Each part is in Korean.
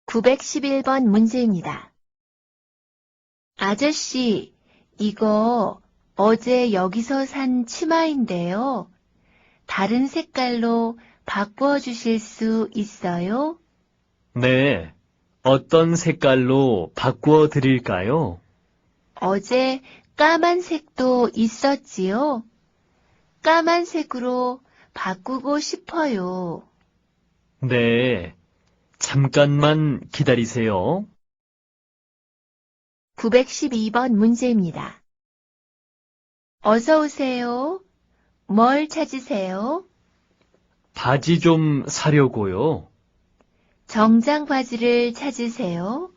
911번 문제입니다. 아저씨, 이거 어제 여기서 산 치마인데요. 다른 색깔로 바꾸어 주실 수 있어요? 네, 어떤 색깔로 바꾸어 드릴까요? 어제 까만색도 있었지요? 까만색으로 바꾸고 싶어요. 네, 잠깐만 기다리세요. 912번 문제입니다. 어서 오세요. 뭘 찾으세요? 바지 좀 사려고요. 정장 바지를 찾으세요?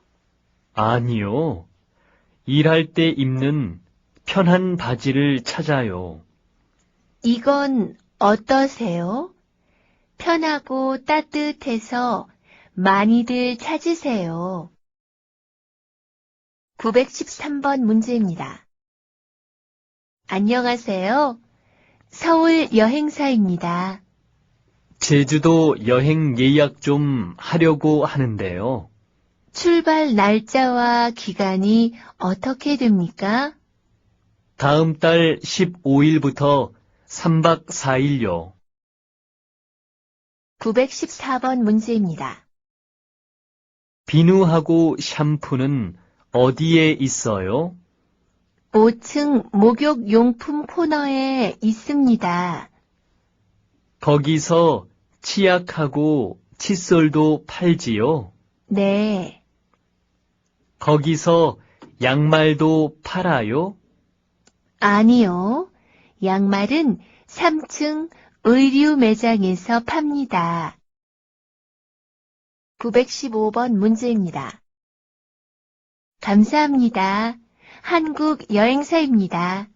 아니요, 일할 때 입는 편한 바지를 찾아요. 이건 어떠세요? 편하고 따뜻해서 많이들 찾으세요. 913번 문제입니다. 안녕하세요. 서울 여행사입니다. 제주도 여행 예약 좀 하려고 하는데요. 출발 날짜와 기간이 어떻게 됩니까? 다음 달 15일부터 3박 4일요. 914번 문제입니다. 비누하고 샴푸는 어디에 있어요? 5층 목욕용품 코너에 있습니다. 거기서 치약하고 칫솔도 팔지요? 네, 거기서 양말도 팔아요? 아니요. 양말은 3층 의류 매장에서 팝니다. 915번 문제입니다. 감사합니다. 한국 여행사입니다.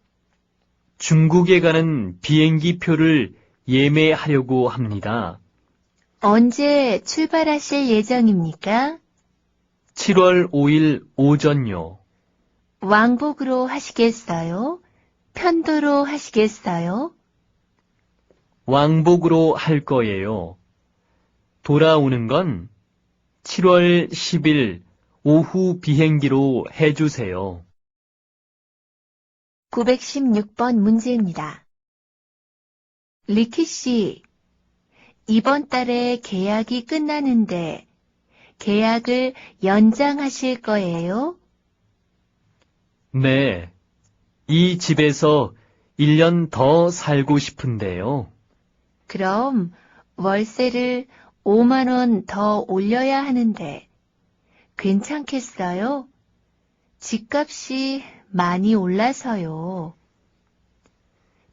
중국에 가는 비행기 표를 예매하려고 합니다. 언제 출발하실 예정입니까? 7월 5일 오전요. 왕복으로 하시겠어요? 편도로 하시겠어요? 왕복으로 할 거예요. 돌아오는 건 7월 10일 오후 비행기로 해주세요. 916번 문제입니다. 리키 씨, 이번 달에 계약이 끝나는데 계약을 연장하실 거예요? 네, 이 집에서 1년 더 살고 싶은데요. 그럼 월세를 5만 원 더 올려야 하는데 괜찮겠어요? 집값이 많이 올라서요.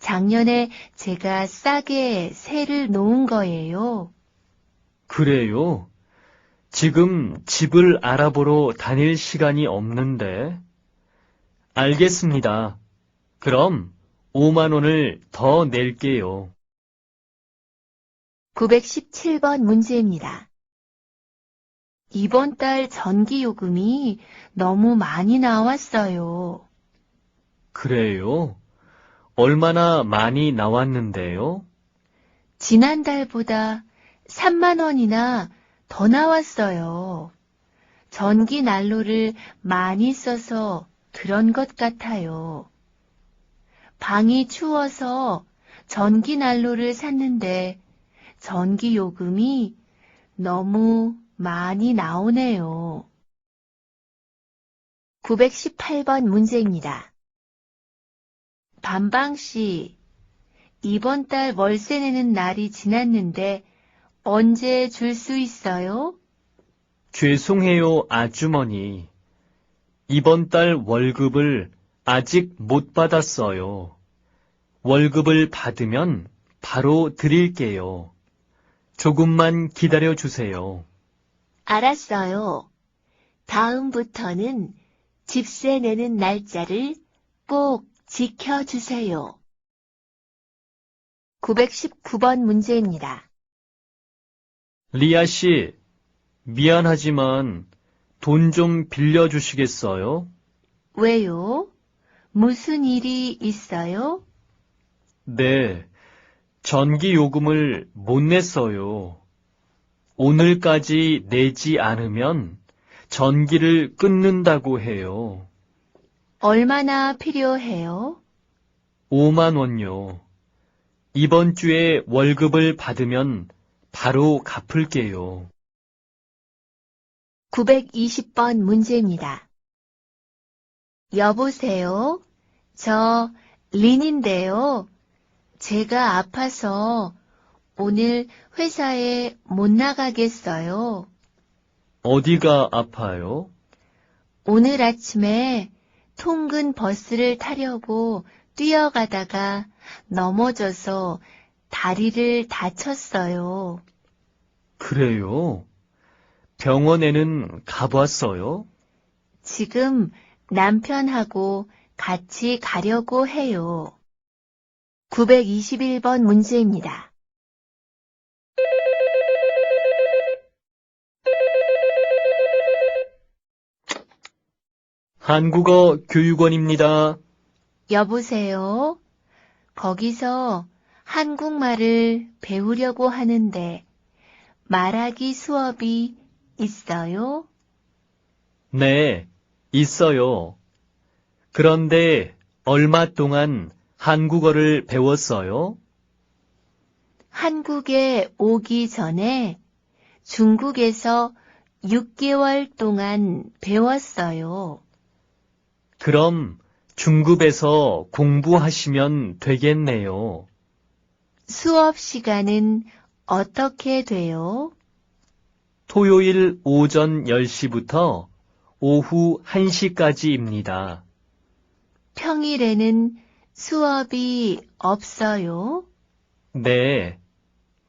작년에 제가 싸게 세를 놓은 거예요. 그래요? 지금 집을 알아보러 다닐 시간이 없는데. 알겠습니다. 그럼 5만 원을 더 낼게요. 917번 문제입니다. 이번 달 전기 요금이 너무 많이 나왔어요. 그래요? 얼마나 많이 나왔는데요? 지난달보다 3만 원이나 더 나왔어요. 전기 난로를 많이 써서 그런 것 같아요. 방이 추워서 전기 난로를 샀는데 전기 요금이 너무 많이 나오네요. 918번 문제입니다. 반방씨, 이번 달 월세 내는 날이 지났는데 언제 줄 수 있어요? 죄송해요, 아주머니. 이번 달 월급을 아직 못 받았어요. 월급을 받으면 바로 드릴게요. 조금만 기다려 주세요. 알았어요. 다음부터는 집세 내는 날짜를 꼭 지켜주세요. 919번 문제입니다. 리아 씨, 미안하지만 돈 좀 빌려주시겠어요? 왜요? 무슨 일이 있어요? 네, 전기 요금을 못 냈어요. 오늘까지 내지 않으면 전기를 끊는다고 해요. 얼마나 필요해요? 5만 원요. 이번 주에 월급을 받으면 바로 갚을게요. 920번 문제입니다. 여보세요? 저 린인데요. 제가 아파서 오늘 회사에 못 나가겠어요. 어디가 아파요? 오늘 아침에 통근 버스를 타려고 뛰어가다가 넘어져서 다리를 다쳤어요. 그래요? 병원에는 가봤어요? 지금 남편하고 같이 가려고 해요. 921번 문제입니다. 한국어 교육원입니다. 여보세요? 거기서 한국말을 배우려고 하는데 말하기 수업이 있어요? 네, 있어요. 그런데 얼마 동안 한국어를 배웠어요? 한국에 오기 전에 중국에서 6개월 동안 배웠어요. 그럼 중급에서 공부하시면 되겠네요. 수업 시간은 어떻게 돼요? 토요일 오전 10시부터 오후 1시까지입니다. 평일에는 수업이 없어요? 네,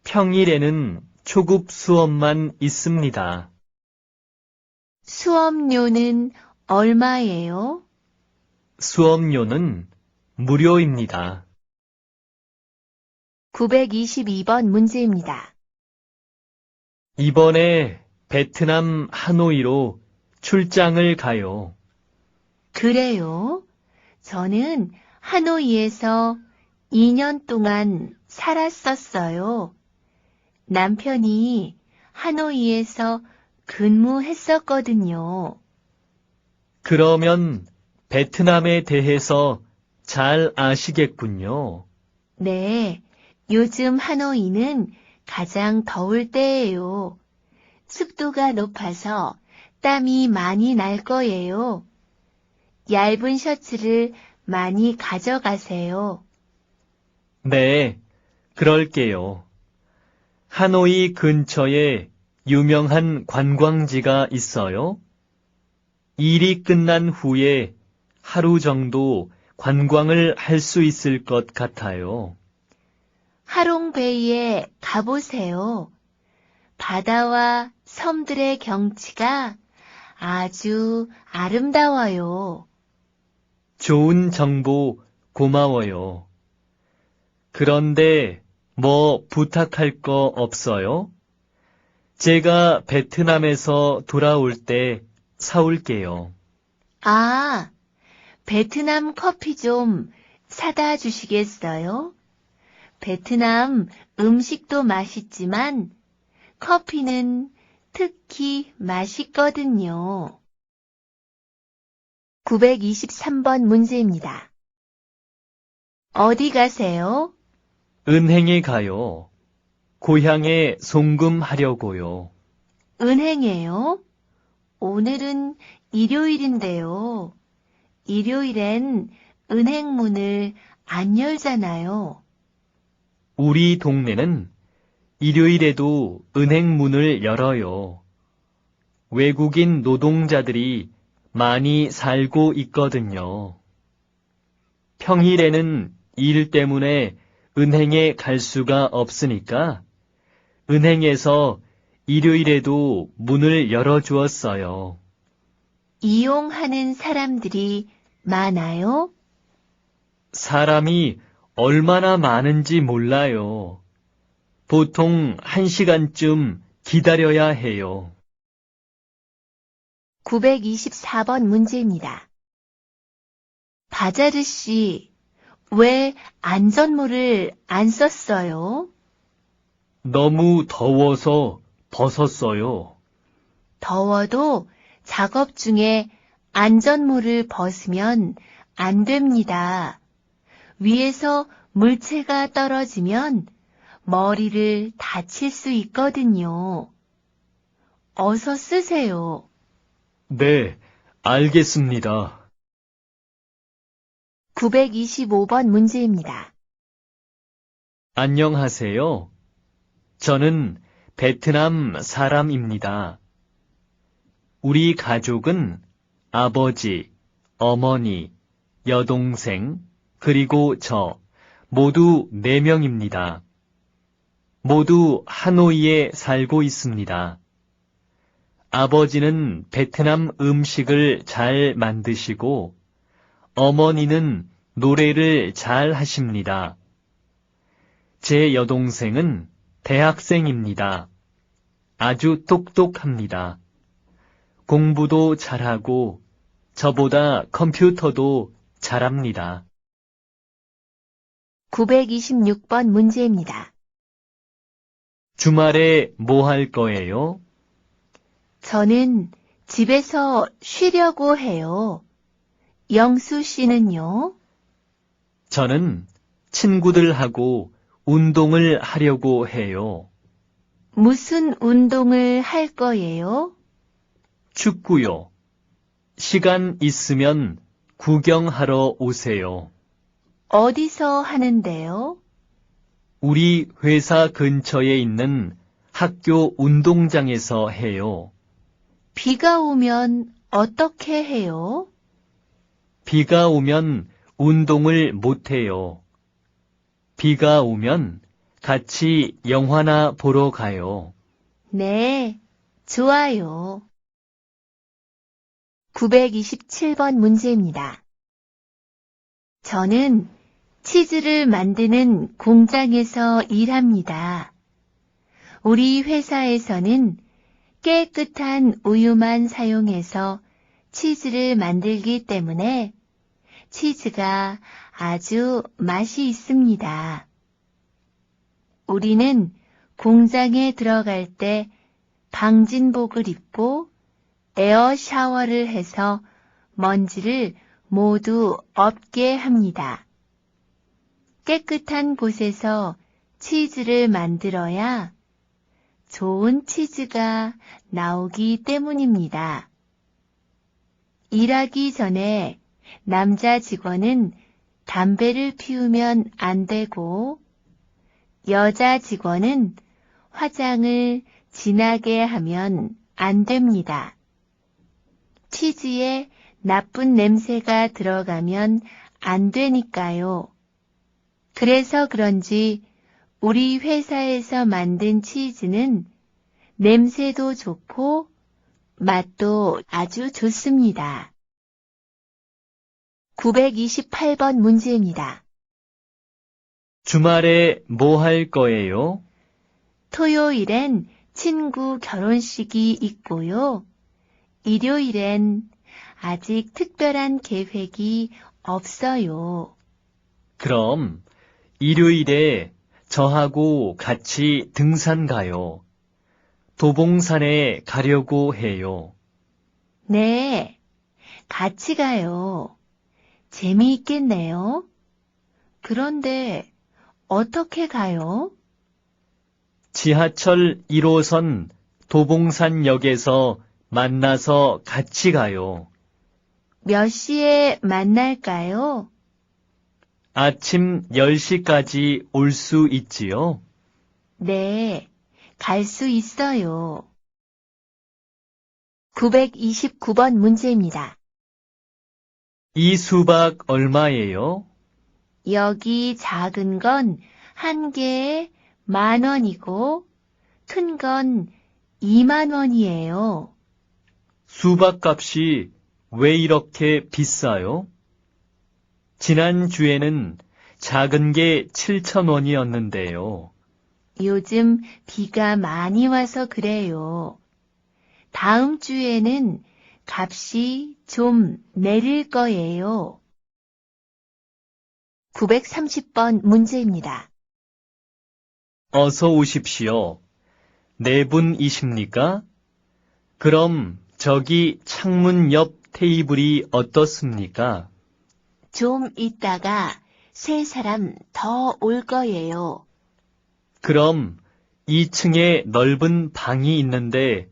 평일에는 초급 수업만 있습니다. 수업료는 얼마예요? 수업료는 무료입니다. 922번 문제입니다. 이번에 베트남 하노이로 출장을 가요. 그래요? 저는 하노이에서 2년 동안 살았었어요. 남편이 하노이에서 근무했었거든요. 그러면 베트남에 대해서 잘 아시겠군요. 네, 요즘 하노이는 가장 더울 때예요. 습도가 높아서 땀이 많이 날 거예요. 얇은 셔츠를 많이 가져가세요. 네, 그럴게요. 하노이 근처에 유명한 관광지가 있어요? 일이 끝난 후에 하루 정도 관광을 할 수 있을 것 같아요. 하롱베이에 가보세요. 바다와 섬들의 경치가 아주 아름다워요. 좋은 정보 고마워요. 그런데 뭐 부탁할 거 없어요? 제가 베트남에서 돌아올 때 사올게요. 아, 베트남 커피 좀 사다 주시겠어요? 베트남 음식도 맛있지만 커피는 특히 맛있거든요. 923번 문제입니다. 어디 가세요? 은행에 가요. 고향에 송금하려고요. 은행에요? 오늘은 일요일인데요. 일요일엔 은행 문을 안 열잖아요. 우리 동네는 일요일에도 은행 문을 열어요. 외국인 노동자들이 많이 살고 있거든요. 평일에는 일 때문에 은행에 갈 수가 없으니까 은행에서 일요일에도 문을 열어주었어요. 이용하는 사람들이 많아요? 사람이 얼마나 많은지 몰라요. 보통 1시간쯤 기다려야 해요. 924번 문제입니다. 바자르 씨, 왜 안전모를 안 썼어요? 너무 더워서 벗었어요. 더워도 작업 중에 안전모를 벗으면 안 됩니다. 위에서 물체가 떨어지면 머리를 다칠 수 있거든요. 어서 쓰세요. 네, 알겠습니다. 925번 문제입니다. 안녕하세요. 저는 베트남 사람입니다. 우리 가족은 아버지, 어머니, 여동생, 그리고 저 모두 4명입니다. 모두 하노이에 살고 있습니다. 아버지는 베트남 음식을 잘 만드시고 어머니는 노래를 잘 하십니다. 제 여동생은 대학생입니다. 아주 똑똑합니다. 공부도 잘하고 저보다 컴퓨터도 잘합니다. 926번 문제입니다. 주말에 뭐 할 거예요? 저는 집에서 쉬려고 해요. 영수 씨는요? 저는 친구들하고 운동을 하려고 해요. 무슨 운동을 할 거예요? 축구요. 시간 있으면 구경하러 오세요. 어디서 하는데요? 우리 회사 근처에 있는 학교 운동장에서 해요. 비가 오면 어떻게 해요? 비가 오면 운동을 못 해요. 비가 오면 같이 영화나 보러 가요. 네, 좋아요. 927번 문제입니다. 저는 치즈를 만드는 공장에서 일합니다. 우리 회사에서는 깨끗한 우유만 사용해서 치즈를 만들기 때문에 치즈가 아주 맛이 있습니다. 우리는 공장에 들어갈 때 방진복을 입고 에어 샤워를 해서 먼지를 모두 없게 합니다. 깨끗한 곳에서 치즈를 만들어야 좋은 치즈가 나오기 때문입니다. 일하기 전에 남자 직원은 담배를 피우면 안 되고 여자 직원은 화장을 진하게 하면 안 됩니다. 치즈에 나쁜 냄새가 들어가면 안 되니까요. 그래서 그런지 우리 회사에서 만든 치즈는 냄새도 좋고 맛도 아주 좋습니다. 928번 문제입니다. 주말에 뭐 할 거예요? 토요일엔 친구 결혼식이 있고요. 일요일엔 아직 특별한 계획이 없어요. 그럼 일요일에 저하고 같이 등산 가요. 도봉산에 가려고 해요. 네, 같이 가요. 재미있겠네요. 그런데 어떻게 가요? 지하철 1호선 도봉산역에서 만나서 같이 가요. 몇 시에 만날까요? 아침 10시까지 올 수 있지요? 네, 갈 수 있어요. 929번 문제입니다. 이 수박 얼마예요? 여기 작은 건 한 개에 10,000원이고 큰 건 20,000원이에요. 수박 값이 왜 이렇게 비싸요? 지난주에는 작은 게 7,000원이었는데요. 요즘 비가 많이 와서 그래요. 다음 주에는 값이 좀 내릴 거예요. 930번 문제입니다. 어서 오십시오. 네 분이십니까? 그럼 저기 창문 옆 테이블이 어떻습니까? 좀 있다가 세 사람 더 올 거예요. 그럼 2층에 넓은 방이 있는데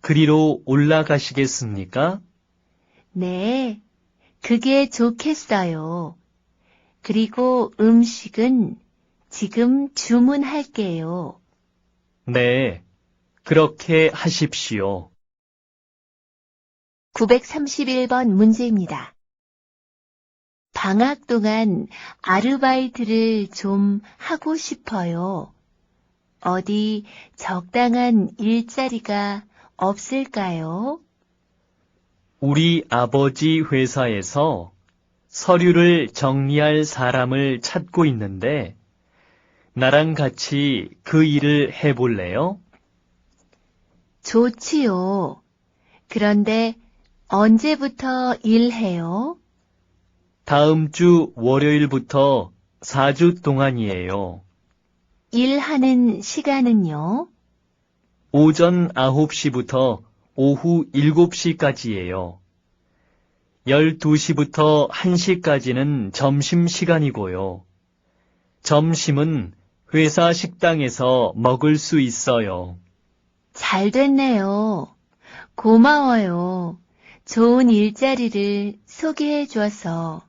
그리로 올라가시겠습니까? 네, 그게 좋겠어요. 그리고 음식은 지금 주문할게요. 네, 그렇게 하십시오. 931번 문제입니다. 방학 동안 아르바이트를 좀 하고 싶어요. 어디 적당한 일자리가 없을까요? 우리 아버지 회사에서 서류를 정리할 사람을 찾고 있는데 나랑 같이 그 일을 해볼래요? 좋지요. 그런데 언제부터 일해요? 다음 주 월요일부터 4주 동안이에요. 일하는 시간은요? 오전 9시부터 오후 7시까지예요. 12시부터 1시까지는 점심시간이고요. 점심은 회사 식당에서 먹을 수 있어요. 잘 됐네요. 고마워요. 좋은 일자리를 소개해 줘서.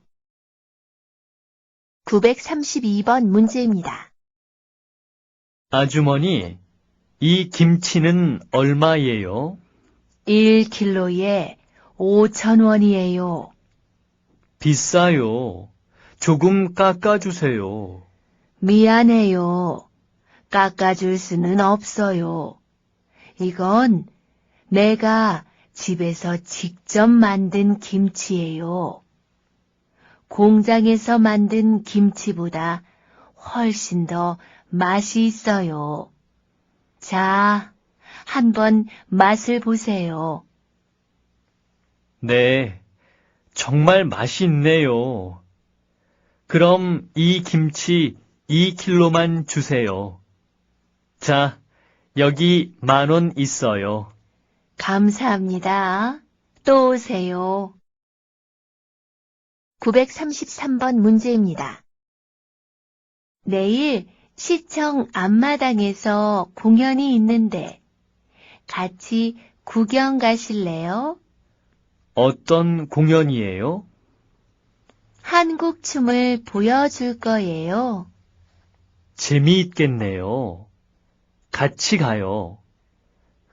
932번 문제입니다. 아주머니, 이 김치는 얼마예요? 1kg에 5,000원이에요. 비싸요. 조금 깎아주세요. 미안해요. 깎아줄 수는 없어요. 이건 내가 집에서 직접 만든 김치예요. 공장에서 만든 김치보다 훨씬 더 맛이 있어요. 자, 한번 맛을 보세요. 네, 정말 맛있네요. 그럼 이 김치 2kg만 주세요. 자, 여기 10,000원 있어요. 감사합니다. 또 오세요. 933번 문제입니다. 내일 시청 앞마당에서 공연이 있는데 같이 구경 가실래요? 어떤 공연이에요? 한국 춤을 보여줄 거예요. 재미있겠네요. 같이 가요.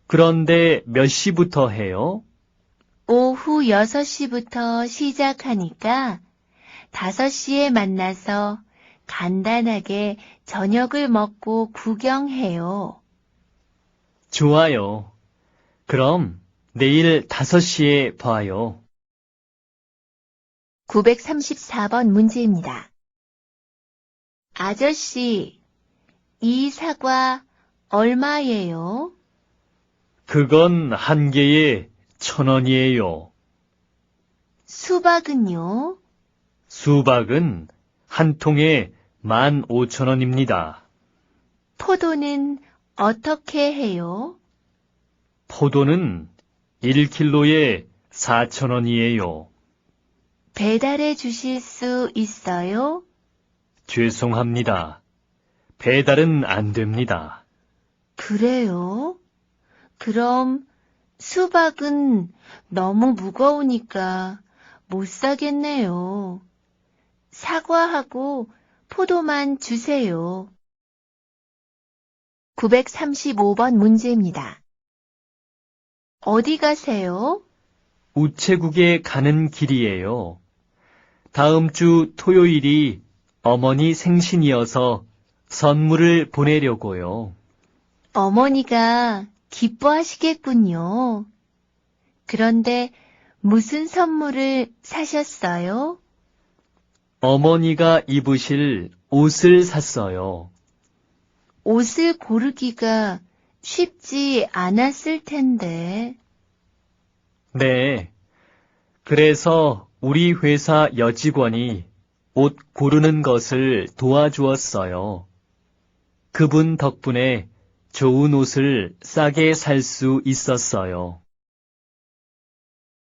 그런데 몇 시부터 해요? 오후 6시부터 시작하니까 5시에 만나서 간단하게 저녁을 먹고 구경해요. 좋아요. 그럼 내일 5시에 봐요. 934번 문제입니다. 아저씨, 이 사과 얼마예요? 그건 한 개에 1,000원이에요. 수박은요? 수박은 한 통에 15,000원입니다. 포도는 어떻게 해요? 포도는 1kg에 4,000원이에요. 배달해 주실 수 있어요? 죄송합니다. 배달은 안 됩니다. 그래요? 그럼 수박은 너무 무거우니까 못 사겠네요. 사과하고 포도만 주세요. 935번 문제입니다. 어디 가세요? 우체국에 가는 길이에요. 다음 주 토요일이 어머니 생신이어서 선물을 보내려고요. 어머니가 기뻐하시겠군요. 그런데 무슨 선물을 사셨어요? 어머니가 입으실 옷을 샀어요. 옷을 고르기가 쉽지 않았을 텐데. 네. 그래서 우리 회사 여직원이 옷 고르는 것을 도와주었어요. 그분 덕분에 좋은 옷을 싸게 살 수 있었어요.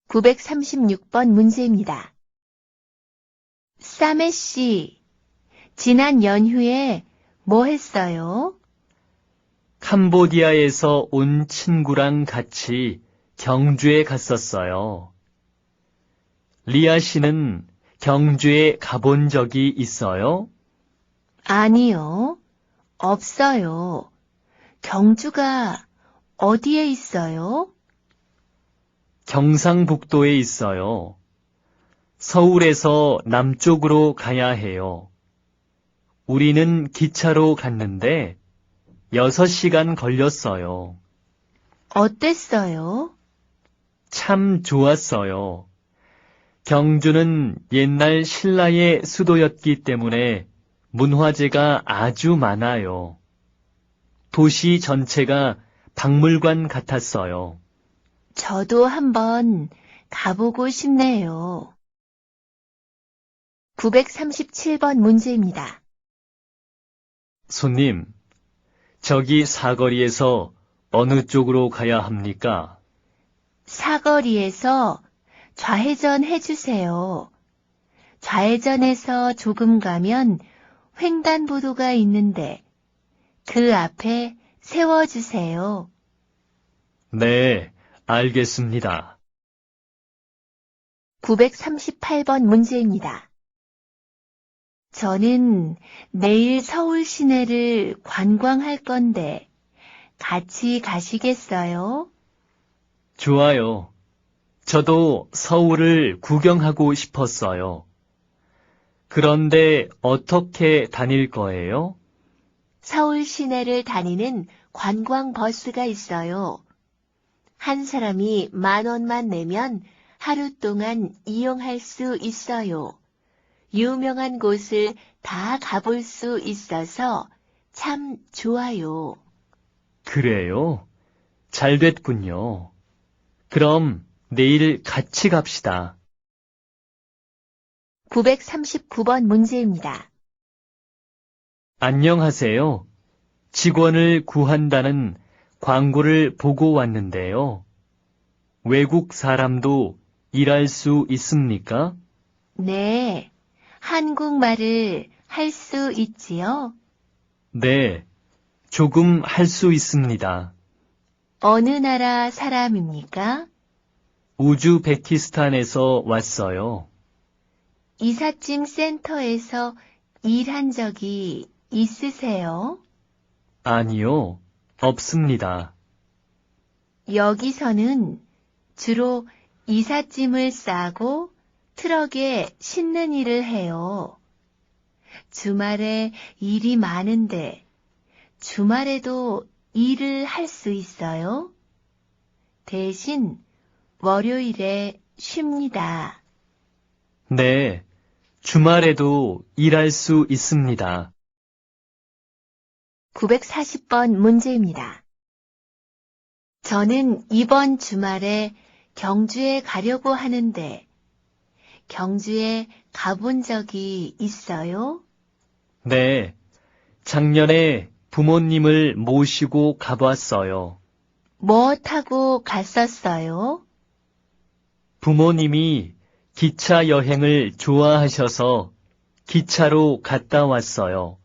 936번 문제입니다. 사메 씨, 지난 연휴에 뭐 했어요? 캄보디아에서 온 친구랑 같이 경주에 갔었어요. 리아 씨는 경주에 가본 적이 있어요? 아니요, 없어요. 경주가 어디에 있어요? 경상북도에 있어요. 서울에서 남쪽으로 가야 해요. 우리는 기차로 갔는데 6시간 걸렸어요. 어땠어요? 참 좋았어요. 경주는 옛날 신라의 수도였기 때문에 문화재가 아주 많아요. 도시 전체가 박물관 같았어요. 저도 한번 가보고 싶네요. 937번 문제입니다. 손님, 저기 사거리에서 어느 쪽으로 가야 합니까? 사거리에서 좌회전 해주세요. 좌회전해서 조금 가면 횡단보도가 있는데 그 앞에 세워주세요. 네, 알겠습니다. 938번 문제입니다. 저는 내일 서울 시내를 관광할 건데 같이 가시겠어요? 좋아요. 저도 서울을 구경하고 싶었어요. 그런데 어떻게 다닐 거예요? 서울 시내를 다니는 관광버스가 있어요. 한 사람이 10,000원만 내면 하루 동안 이용할 수 있어요. 유명한 곳을 다 가볼 수 있어서 참 좋아요. 그래요? 잘 됐군요. 그럼 내일 같이 갑시다. 939번 문제입니다. 안녕하세요. 직원을 구한다는 광고를 보고 왔는데요. 외국 사람도 일할 수 있습니까? 네, 한국말을 할 수 있지요? 네, 조금 할 수 있습니다. 어느 나라 사람입니까? 우즈베키스탄에서 왔어요. 이삿짐 센터에서 일한 적이 있으세요? 아니요, 없습니다. 여기서는 주로 이삿짐을 싸고 트럭에 싣는 일을 해요. 주말에 일이 많은데 주말에도 일을 할 수 있어요? 대신 월요일에 쉽니다. 네, 주말에도 일할 수 있습니다. 940번 문제입니다. 저는 이번 주말에 경주에 가려고 하는데 경주에 가본 적이 있어요? 네, 작년에 부모님을 모시고 가봤어요. 뭐 타고 갔었어요? 부모님이 기차 여행을 좋아하셔서 기차로 갔다 왔어요.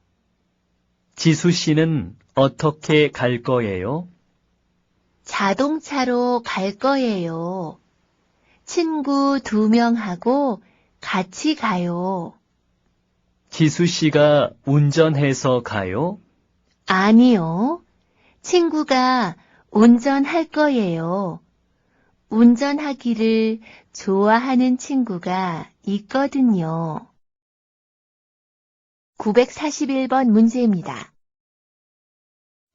지수 씨는 어떻게 갈 거예요? 자동차로 갈 거예요. 친구 2명하고 같이 가요. 지수 씨가 운전해서 가요? 아니요. 친구가 운전할 거예요. 운전하기를 좋아하는 친구가 있거든요. 941번 문제입니다.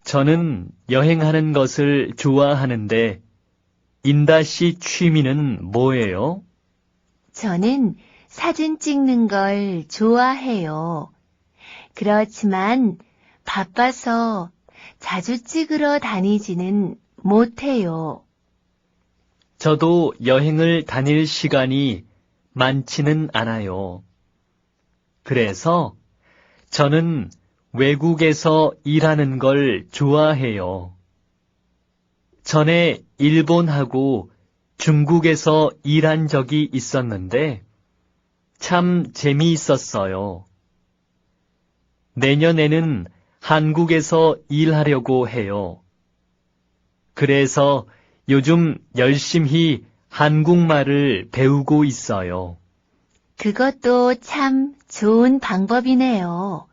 저는 여행하는 것을 좋아하는데 인다 씨 취미는 뭐예요? 저는 사진 찍는 걸 좋아해요. 그렇지만 바빠서 자주 찍으러 다니지는 못해요. 저도 여행을 다닐 시간이 많지는 않아요. 그래서 저는 외국에서 일하는 걸 좋아해요. 전에 일본하고 중국에서 일한 적이 있었는데 참 재미있었어요. 내년에는 한국에서 일하려고 해요. 그래서 요즘 열심히 한국말을 배우고 있어요. 그것도 참 좋은 방법이네요.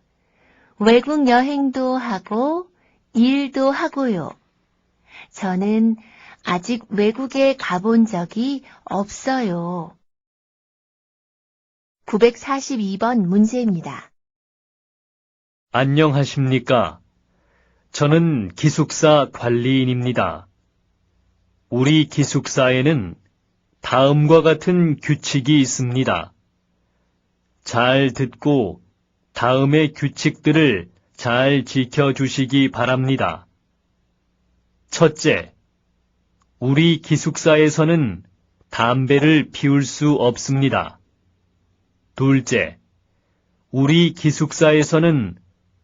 외국 여행도 하고 일도 하고요. 저는 아직 외국에 가본 적이 없어요. 942번 문제입니다. 안녕하십니까? 저는 기숙사 관리인입니다. 우리 기숙사에는 다음과 같은 규칙이 있습니다. 잘 듣고 다음의 규칙들을 잘 지켜주시기 바랍니다. 첫째, 우리 기숙사에서는 담배를 피울 수 없습니다. 둘째, 우리 기숙사에서는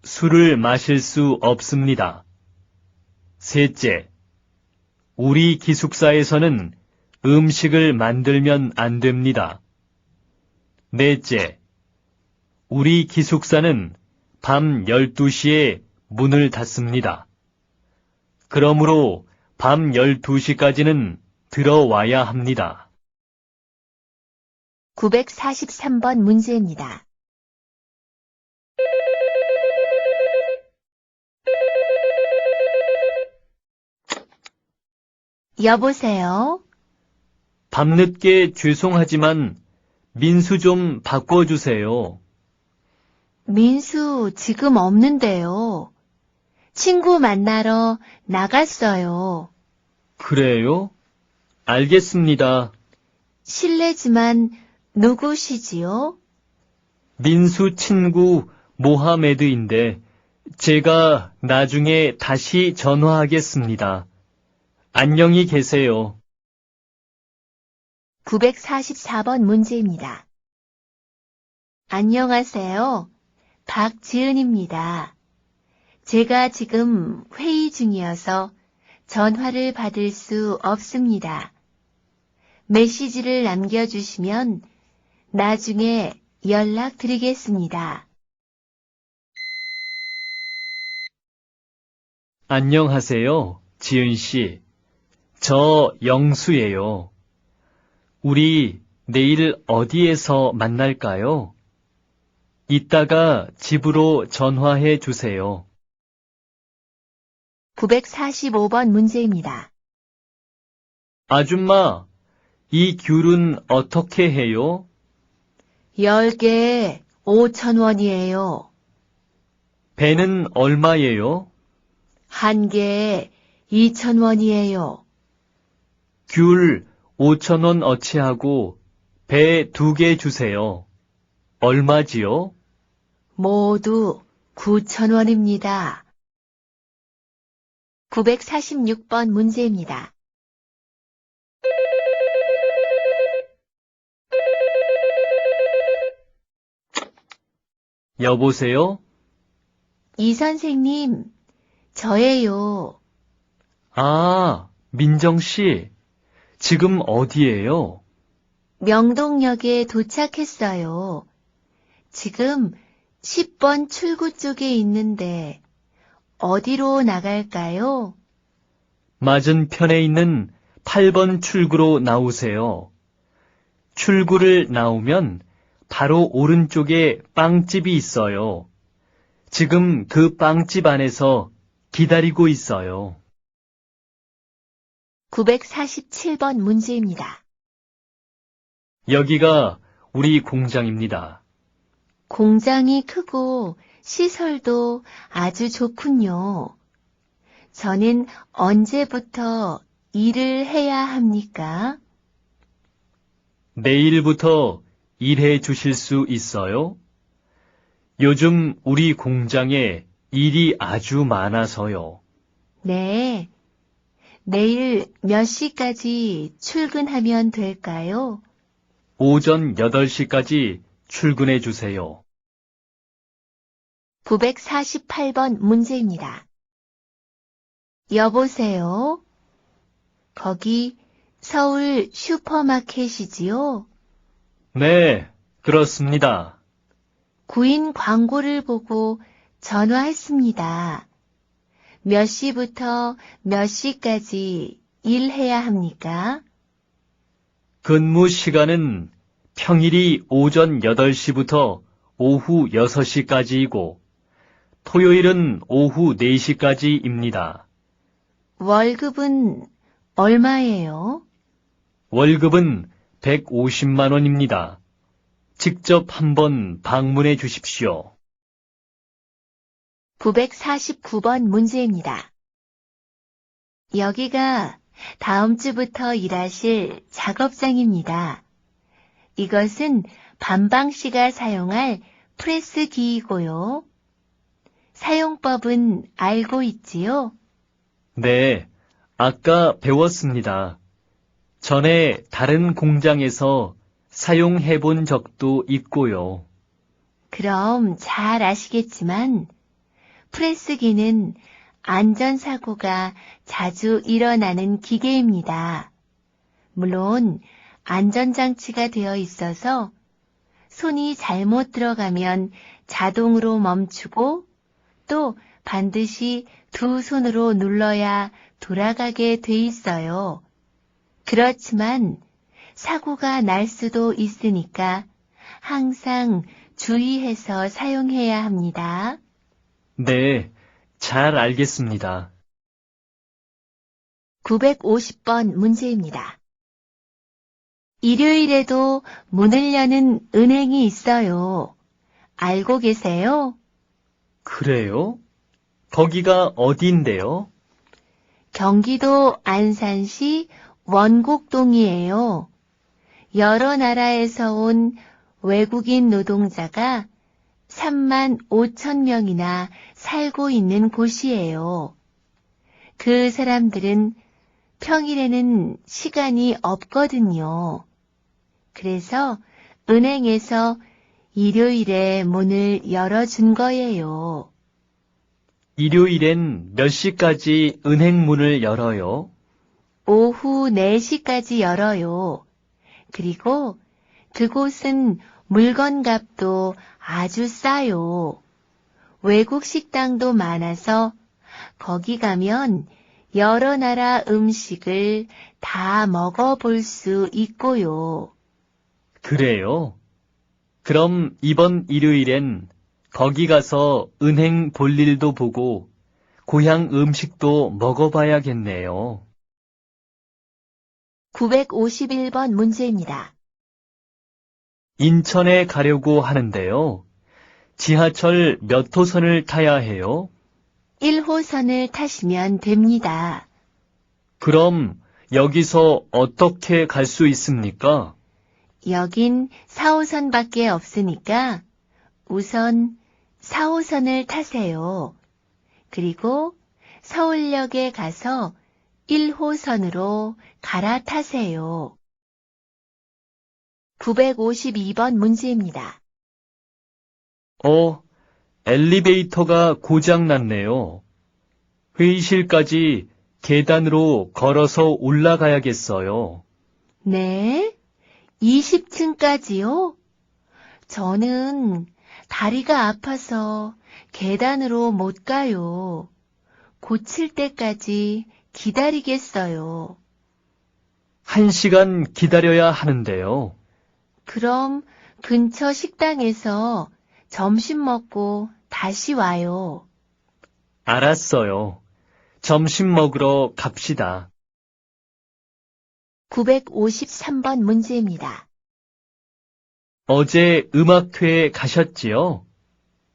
술을 마실 수 없습니다. 셋째, 우리 기숙사에서는 음식을 만들면 안 됩니다. 넷째, 우리 기숙사는 밤 12시에 문을 닫습니다. 그러므로 밤 12시까지는 들어와야 합니다. 943번 문제입니다. 여보세요? 밤늦게 죄송하지만 민수 좀 바꿔주세요. 민수 지금 없는데요. 친구 만나러 나갔어요. 그래요? 알겠습니다. 실례지만 누구시지요? 민수 친구 모하메드인데 제가 나중에 다시 전화하겠습니다. 안녕히 계세요. 944번 문제입니다. 안녕하세요. 박지은입니다. 제가 지금 회의 중이어서 전화를 받을 수 없습니다. 메시지를 남겨주시면 나중에 연락드리겠습니다. 안녕하세요, 지은 씨. 저 영수예요. 우리 내일 어디에서 만날까요? 이따가 집으로 전화해 주세요. 945번 문제입니다. 아줌마, 이 귤은 어떻게 해요? 10개에 5,000원이에요. 배는 얼마예요? 한 개에 2,000원이에요. 귤 5,000원 어치하고 배 2개 주세요. 얼마지요? 모두 9,000원입니다. 946번 문제입니다. 여보세요? 이 선생님, 저예요. 아, 민정 씨. 지금 어디예요? 명동역에 도착했어요. 지금 10번 출구 쪽에 있는데 어디로 나갈까요? 맞은편에 있는 8번 출구로 나오세요. 출구를 나오면 바로 오른쪽에 빵집이 있어요. 지금 그 빵집 안에서 기다리고 있어요. 947번 문제입니다. 여기가 우리 공장입니다. 공장이 크고 시설도 아주 좋군요. 저는 언제부터 일을 해야 합니까? 내일부터 일해 주실 수 있어요? 요즘 우리 공장에 일이 아주 많아서요. 네. 내일 몇 시까지 출근하면 될까요? 오전 8시까지 출근해 주세요. 948번 문제입니다. 여보세요? 거기 서울 슈퍼마켓이지요? 네, 그렇습니다. 구인 광고를 보고 전화했습니다. 몇 시부터 몇 시까지 일해야 합니까? 근무 시간은 평일이 오전 8시부터 오후 6시까지이고, 토요일은 오후 4시까지입니다. 월급은 얼마예요? 월급은 150만 원입니다. 직접 한번 방문해 주십시오. 949번 문제입니다. 여기가 다음 주부터 일하실 작업장입니다. 이것은 반방 씨가 사용할 프레스기이고요. 사용법은 알고 있지요? 네, 아까 배웠습니다. 전에 다른 공장에서 사용해 본 적도 있고요. 그럼 잘 아시겠지만 프레스기는 안전사고가 자주 일어나는 기계입니다. 물론 안전장치가 되어 있어서 손이 잘못 들어가면 자동으로 멈추고 또 반드시 두 손으로 눌러야 돌아가게 돼 있어요. 그렇지만 사고가 날 수도 있으니까 항상 주의해서 사용해야 합니다. 네, 잘 알겠습니다. 950번 문제입니다. 일요일에도 문을 여는 은행이 있어요. 알고 계세요? 그래요? 거기가 어디인데요? 경기도 안산시 원곡동이에요. 여러 나라에서 온 외국인 노동자가 3만 5천 명이나 살고 있는 곳이에요. 그 사람들은 평일에는 시간이 없거든요. 그래서 은행에서 일요일에 문을 열어준 거예요. 일요일엔 몇 시까지 은행 문을 열어요? 오후 4시까지 열어요. 그리고 그곳은 물건값도 아주 싸요. 외국 식당도 많아서 거기 가면 여러 나라 음식을 다 먹어볼 수 있고요. 그래요? 그럼 이번 일요일엔 거기 가서 은행 볼 일도 보고 고향 음식도 먹어봐야겠네요. 951번 문제입니다. 인천에 가려고 하는데요. 지하철 몇 호선을 타야 해요? 1호선을 타시면 됩니다. 그럼 여기서 어떻게 갈 수 있습니까? 여긴 4호선밖에 없으니까 우선 4호선을 타세요. 그리고 서울역에 가서 1호선으로 갈아타세요. 952번 문제입니다. 엘리베이터가 고장 났네요. 회의실까지 계단으로 걸어서 올라가야겠어요. 네? 20층까지요? 저는 다리가 아파서 계단으로 못 가요. 고칠 때까지 기다리겠어요. 1시간 기다려야 하는데요. 그럼 근처 식당에서 점심 먹고 다시 와요. 알았어요. 점심 먹으러 갑시다. 953번 문제입니다. 어제 음악회에 가셨지요?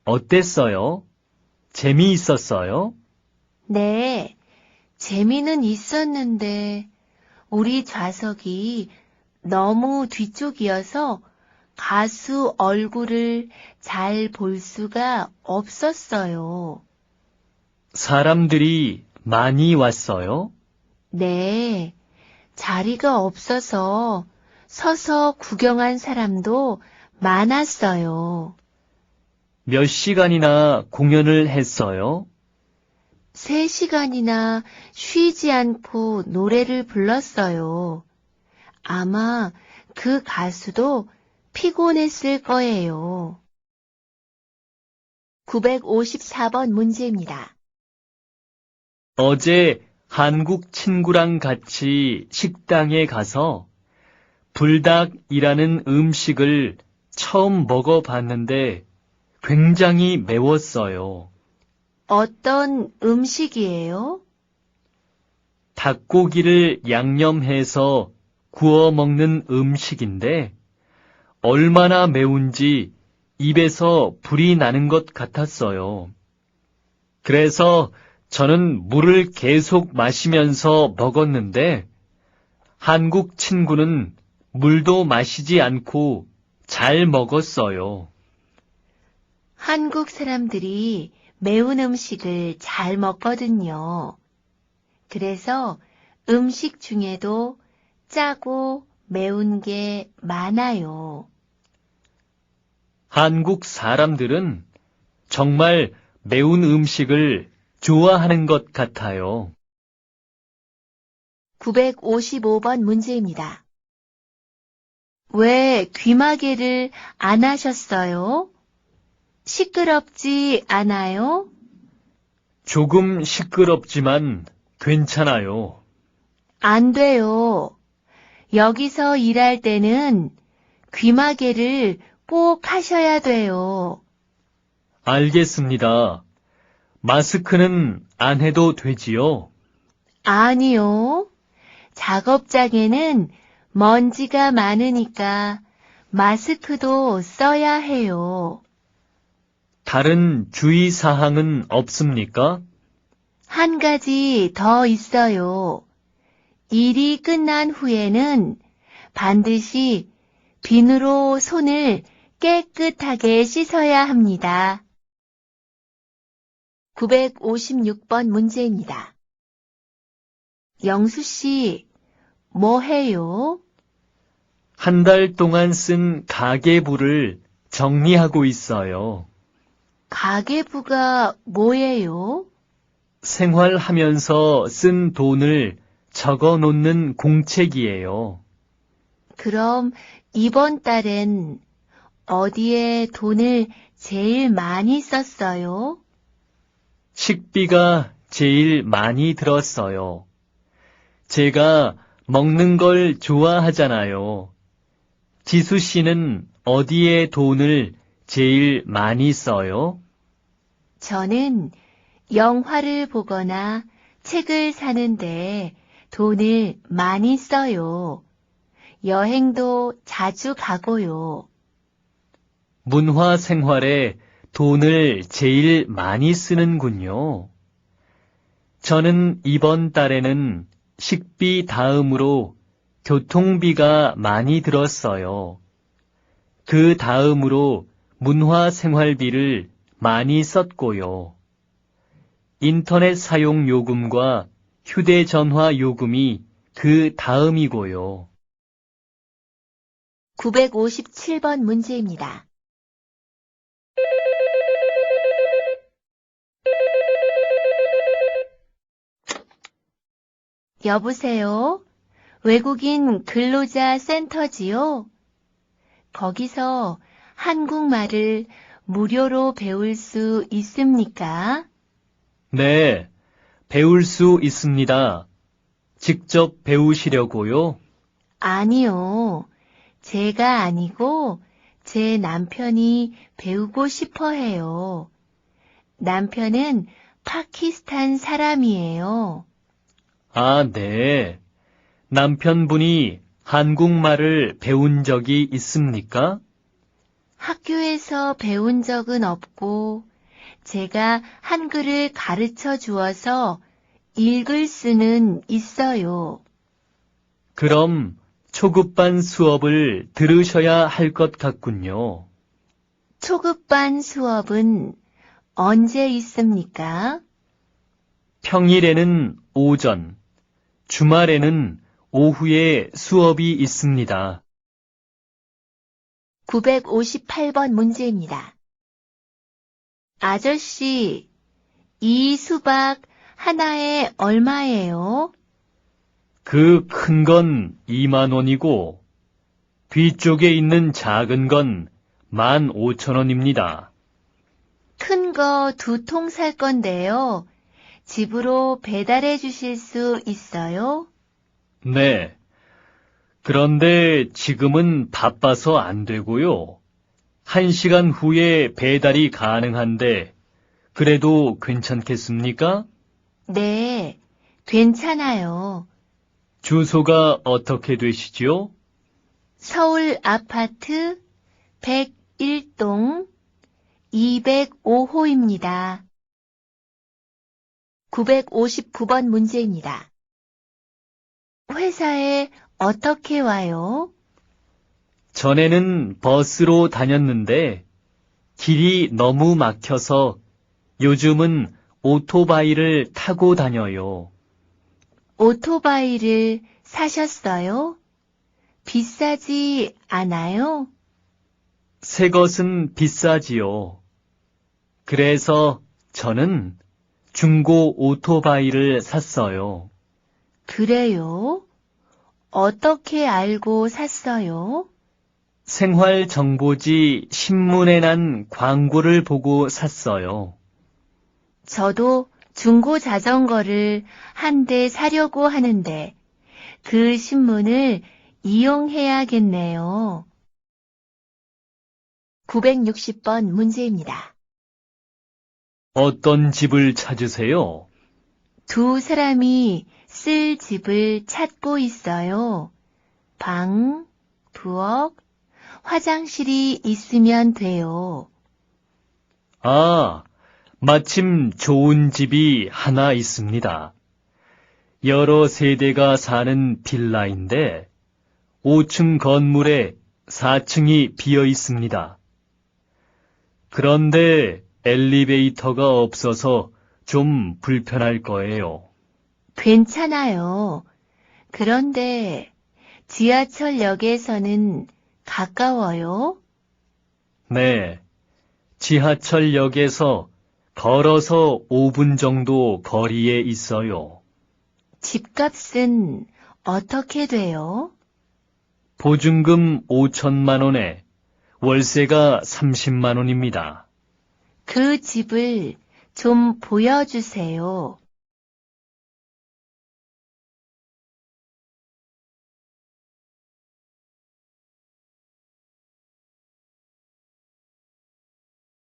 어땠어요? 재미있었어요? 네, 재미는 있었는데 우리 좌석이 너무 뒤쪽이어서 가수 얼굴을 잘 볼 수가 없었어요. 사람들이 많이 왔어요? 네, 자리가 없어서 서서 구경한 사람도 많았어요. 몇 시간이나 공연을 했어요? 3시간이나 쉬지 않고 노래를 불렀어요. 아마 그 가수도 피곤했을 거예요. 954번 문제입니다. 어제 한국 친구랑 같이 식당에 가서 불닭이라는 음식을 처음 먹어봤는데 굉장히 매웠어요. 어떤 음식이에요? 닭고기를 양념해서 구워 먹는 음식인데 얼마나 매운지 입에서 불이 나는 것 같았어요. 그래서 저는 물을 계속 마시면서 먹었는데 한국 친구는 물도 마시지 않고 잘 먹었어요. 한국 사람들이 매운 음식을 잘 먹거든요. 그래서 음식 중에도 짜고 매운 게 많아요. 한국 사람들은 정말 매운 음식을 좋아하는 것 같아요. 955번 문제입니다. 왜 귀마개를 안 하셨어요? 시끄럽지 않아요? 조금 시끄럽지만 괜찮아요. 안 돼요. 여기서 일할 때는 귀마개를 꼭 하셔야 돼요. 알겠습니다. 마스크는 안 해도 되지요? 아니요. 작업장에는 먼지가 많으니까 마스크도 써야 해요. 다른 주의사항은 없습니까? 한 가지 더 있어요. 일이 끝난 후에는 반드시 비누로 손을 깨끗하게 씻어야 합니다. 956번 문제입니다. 영수 씨, 뭐 해요? 한 달 동안 쓴 가계부를 정리하고 있어요. 가계부가 뭐예요? 생활하면서 쓴 돈을 적어 놓는 공책이에요. 그럼 이번 달엔 어디에 돈을 제일 많이 썼어요? 식비가 제일 많이 들었어요. 제가 먹는 걸 좋아하잖아요. 지수 씨는 어디에 돈을 제일 많이 써요? 저는 영화를 보거나 책을 사는데 돈을 많이 써요. 여행도 자주 가고요. 문화 생활에 돈을 제일 많이 쓰는군요. 저는 이번 달에는 식비 다음으로 교통비가 많이 들었어요. 그 다음으로 문화 생활비를 많이 썼고요. 인터넷 사용 요금과 휴대전화 요금이 그 다음이고요. 957번 문제입니다. 여보세요? 외국인 근로자 센터지요? 거기서 한국말을 무료로 배울 수 있습니까? 네, 배울 수 있습니다. 직접 배우시려고요? 아니요. 제가 아니고 제 남편이 배우고 싶어 해요. 남편은 파키스탄 사람이에요. 아, 네. 남편분이 한국말을 배운 적이 있습니까? 학교에서 배운 적은 없고 제가 한글을 가르쳐 주어서 읽을 수는 있어요. 그럼 초급반 수업을 들으셔야 할 것 같군요. 초급반 수업은 언제 있습니까? 평일에는 오전, 주말에는 오후에 수업이 있습니다. 958번 문제입니다. 아저씨, 이 수박 하나에 얼마예요? 그 큰 건 2만 원이고, 뒤쪽에 있는 작은 건 15,000원입니다. 큰 거 2통 살 건데요. 집으로 배달해 주실 수 있어요? 네. 그런데 지금은 바빠서 안 되고요. 1시간 후에 배달이 가능한데, 그래도 괜찮겠습니까? 네, 괜찮아요. 주소가 어떻게 되시죠? 서울 아파트 101동 205호입니다. 959번 문제입니다. 회사에 어떻게 와요? 전에는 버스로 다녔는데, 길이 너무 막혀서 요즘은 오토바이를 타고 다녀요. 오토바이를 사셨어요? 비싸지 않아요? 새 것은 비싸지요. 그래서 저는 중고 오토바이를 샀어요. 그래요? 어떻게 알고 샀어요? 생활정보지 신문에 난 광고를 보고 샀어요. 저도 중고 자전거를 한 대 사려고 하는데 그 신문을 이용해야겠네요. 960번 문제입니다. 어떤 집을 찾으세요? 두 사람이 쓸 집을 찾고 있어요. 방, 부엌, 화장실이 있으면 돼요. 아, 마침 좋은 집이 하나 있습니다. 여러 세대가 사는 빌라인데 5층 건물에 4층이 비어 있습니다. 그런데 엘리베이터가 없어서 좀 불편할 거예요. 괜찮아요. 그런데 지하철역에서는 가까워요? 네, 지하철역에서 걸어서 5분 정도 거리에 있어요. 집값은 어떻게 돼요? 보증금 5천만 원에 월세가 30만 원입니다. 그 집을 좀 보여주세요.